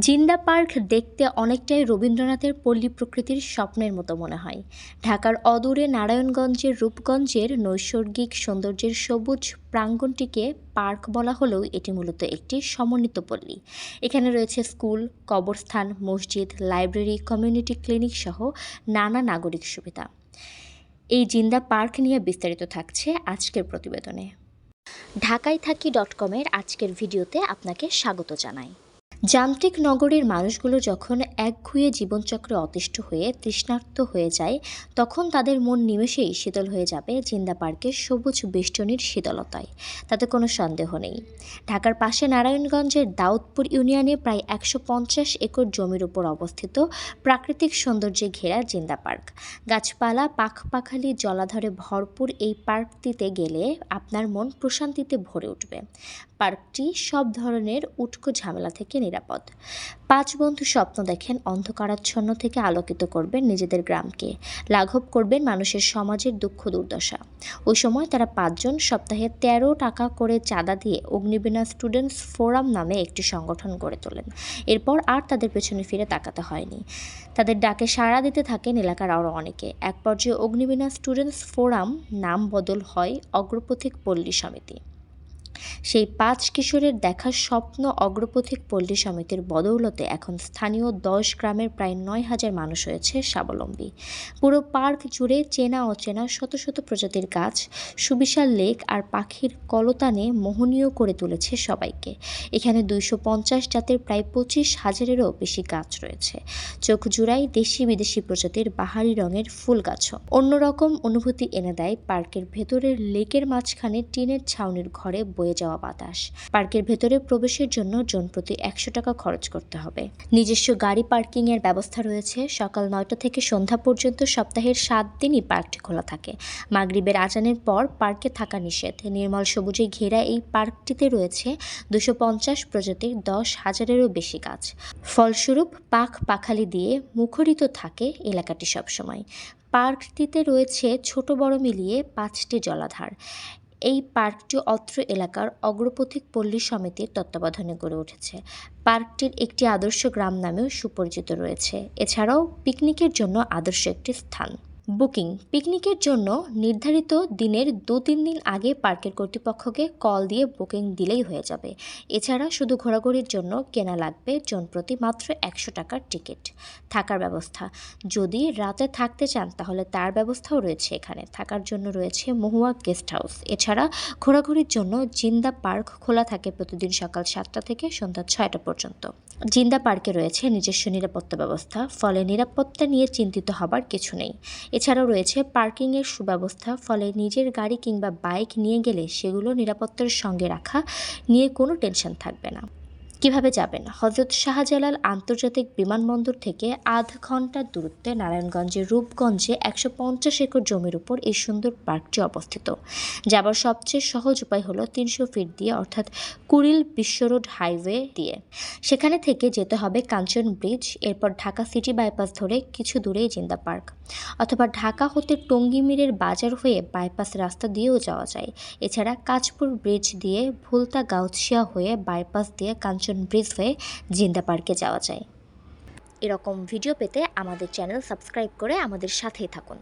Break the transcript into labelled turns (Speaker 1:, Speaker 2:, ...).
Speaker 1: জিন্দা পার্ক দেখতে অনেকটাই রবীন্দ্রনাথের পল্লী প্রকৃতির স্বপ্নের মতো মনে হয়। ঢাকার অদূরে নারায়ণগঞ্জের রূপগঞ্জের নৈসর্গিক সৌন্দর্যের সবুজ প্রাঙ্গণটিকে পার্ক বলা হলেও এটি মূলত একটি সমন্বিত পল্লী। এখানে রয়েছে স্কুল, কবরস্থান, মসজিদ, লাইব্রেরি, কমিউনিটি ক্লিনিক সহ নানা নাগরিক সুবিধা। এই জিন্দা পার্ক নিয়ে বিস্তারিত থাকছে আজকের প্রতিবেদনে। ঢাকায় থাকি .com-এর আজকের ভিডিওতে আপনাকে স্বাগত জানাই। যান্ত্রিক নগরীর মানুষগুলো যখন একঘুঁয়ে জীবনচক্রে অতিষ্ঠ হয়ে তৃষ্ণার্ত হয়ে যায়, তখন তাদের মন নিমেষেই শীতল হয়ে যাবে জিন্দা পার্কের সবুজ বেষ্টনীর শীতলতায়। তাতে কোনো সন্দেহ নেই। ঢাকার পাশে নারায়ণগঞ্জের দাউদপুর ইউনিয়নে প্রায় ১৫০ একর জমির উপর অবস্থিত প্রাকৃতিক সৌন্দর্যে ঘেরা জিন্দা পার্ক। গাছপালা, পাখপাখালি, জলাধারে ভরপুর এই পার্কটিতে গেলে আপনার মন প্রশান্তিতে ভরে উঠবে। পার্কটি সব ধরনের উটকো ঝামেলা থেকে নিরাপদ। ৫ বন্ধু স্বপ্ন দেখেন অন্ধকারাচ্ছন্ন থেকে আলোকিত করবেন নিজেদের গ্রামকে, লাঘব করবেন মানুষের সমাজের দুঃখ দুর্দশা। ওই সময় তারা ৫ জন সপ্তাহে ১৩ টাকা করে চাঁদা দিয়ে অগ্নিবীণা স্টুডেন্টস ফোরাম নামে একটি সংগঠন গড়ে তোলেন। এরপর আর তাদের পেছনে ফিরে তাকাতে হয়নি। তাদের ডাকে সাড়া দিতে থাকেন এলাকার আরও অনেকে। এক পর্যায়ে অগ্নিবীণা স্টুডেন্টস ফোরাম নাম বদল হয় অগ্রপথিক পল্লী সমিতি। সেই ৫ কিশোরের দেখা স্বপ্ন অগ্রপথিক পল্লী সমিতির বদৌলতে এখন স্থানীয় ১০ গ্রামের প্রায় ৯,০০০ মানুষ হয়েছে স্বাবলম্বী। পুরো পার্ক জুড়ে চেনা অচেনা শত শত প্রজাতির গাছ, সুবিশাল লেক আর পাখির কলতানে মোহনীয় করে তুলেছে সবাইকে। এখানে ২৫০ জাতের প্রায় ২৫,০০০-এরও বেশি গাছ রয়েছে। চোখ জুড়াই দেশি বিদেশি প্রজাতির বাহারি রঙের ফুল গাছও। অন্যরকম অনুভূতি এনে দেয় পার্কের ভেতরের লেকের মাঝখানে টিনের ছাউনির ঘরে বয়ে যাওয়া বাতাস। পার্কের ভেতরে প্রবেশের জন্য জনপ্রতি ১০০ টাকা খরচ করতে হবে। নিজস্ব গাড়ি পার্কিংয়ের ব্যবস্থা রয়েছে। সকাল ৯টা থেকে সন্ধ্যা পর্যন্ত সপ্তাহের ৭ দিনই পার্কটি খোলা থাকে। মাগরিবের আজানের পর পার্কে থাকা নিষেধ। নির্মল সবুজে ঘেরা এই পার্কটিতে রয়েছে ২৫০ প্রজাতির ১০,০০০-এরও বেশি গাছ। ফলস্বরূপ পাখালি দিয়ে মুখরিত থাকে এলাকাটি সবসময়। পার্কটিতে রয়েছে ছোট বড় মিলিয়ে ৫টি জলাধার। এই পার্কটি অত্র এলাকার অগ্রপথিক পল্লী সমিতির তত্ত্বাবধানে গড়ে উঠেছে। পার্কটির একটি আদর্শ গ্রাম নামেও সুপরিচিত রয়েছে। এছাড়াও পিকনিকের জন্য আদর্শ একটি স্থান। বুকিং: পিকনিকের জন্য নির্ধারিত দিনের ২-৩ দিন আগে পার্কের কর্তৃপক্ষকে কল দিয়ে বুকিং দিলেই হয়ে যাবে। এছাড়া শুধু ঘোরাঘুরির জন্য কেনা লাগবে জনপ্রতি মাত্র ১০০ টাকার টিকিট। থাকার ব্যবস্থা: যদি রাতে থাকতে চান তাহলে তার ব্যবস্থাও রয়েছে এখানে। থাকার জন্য রয়েছে মহুয়া গেস্ট হাউস। এছাড়া ঘোরাঘুরির জন্য জিন্দা পার্ক খোলা থাকে প্রতিদিন সকাল ৭টা থেকে সন্ধ্যা ৬টা পর্যন্ত। জিন্দা পার্কে রয়েছে নিজস্ব নিরাপত্তা ব্যবস্থা, ফলে নিরাপত্তা নিয়ে চিন্তিত হবার কিছু নেই। এছাড়াও রয়েছে পার্কিংয়ের সুব্যবস্থা, ফলে নিজের গাড়ি কিংবা বাইক নিয়ে গেলে সেগুলো নিরাপত্তার সঙ্গে রাখা নিয়ে কোনো টেনশন থাকবে না। কিভাবে যাবেন? হযরত শাহজালাল আন্তর্জাতিক বিমানবন্দর থেকে আধা ঘন্টার দূরত্বে নারায়ণগঞ্জের রূপগঞ্জে ১৫০ একর জমির উপর এই সুন্দর পার্কটি অবস্থিত। যাবার সবচেয়ে সহজ উপায় হলো ৩০০ ফিট দিয়ে, অর্থাৎ কুড়িল বিশ্ব রোড হাইওয়ে দিয়ে। সেখানে থেকে যেতে হবে কাঞ্চন ব্রিজ, এরপর ঢাকা সিটি বাইপাস ধরে কিছু দূরেই জিন্দা পার্ক। অথবা ঢাকা হতে টঙ্গীমিরের বাজার হয়ে বাইপাস রাস্তা দিয়েও যাওয়া যায়। এছাড়া কাঁচপুর ব্রিজ দিয়ে ভুলতা গাউছিয়া হয়ে বাইপাস দিয়ে কাঞ্চন ব্রিজ হয়ে জিন্দা পার্কে যাওয়া যায়। এরকম ভিডিও পেতে আমাদের চ্যানেল সাবস্ক্রাইব করে আমাদের সাথেই থাকুন।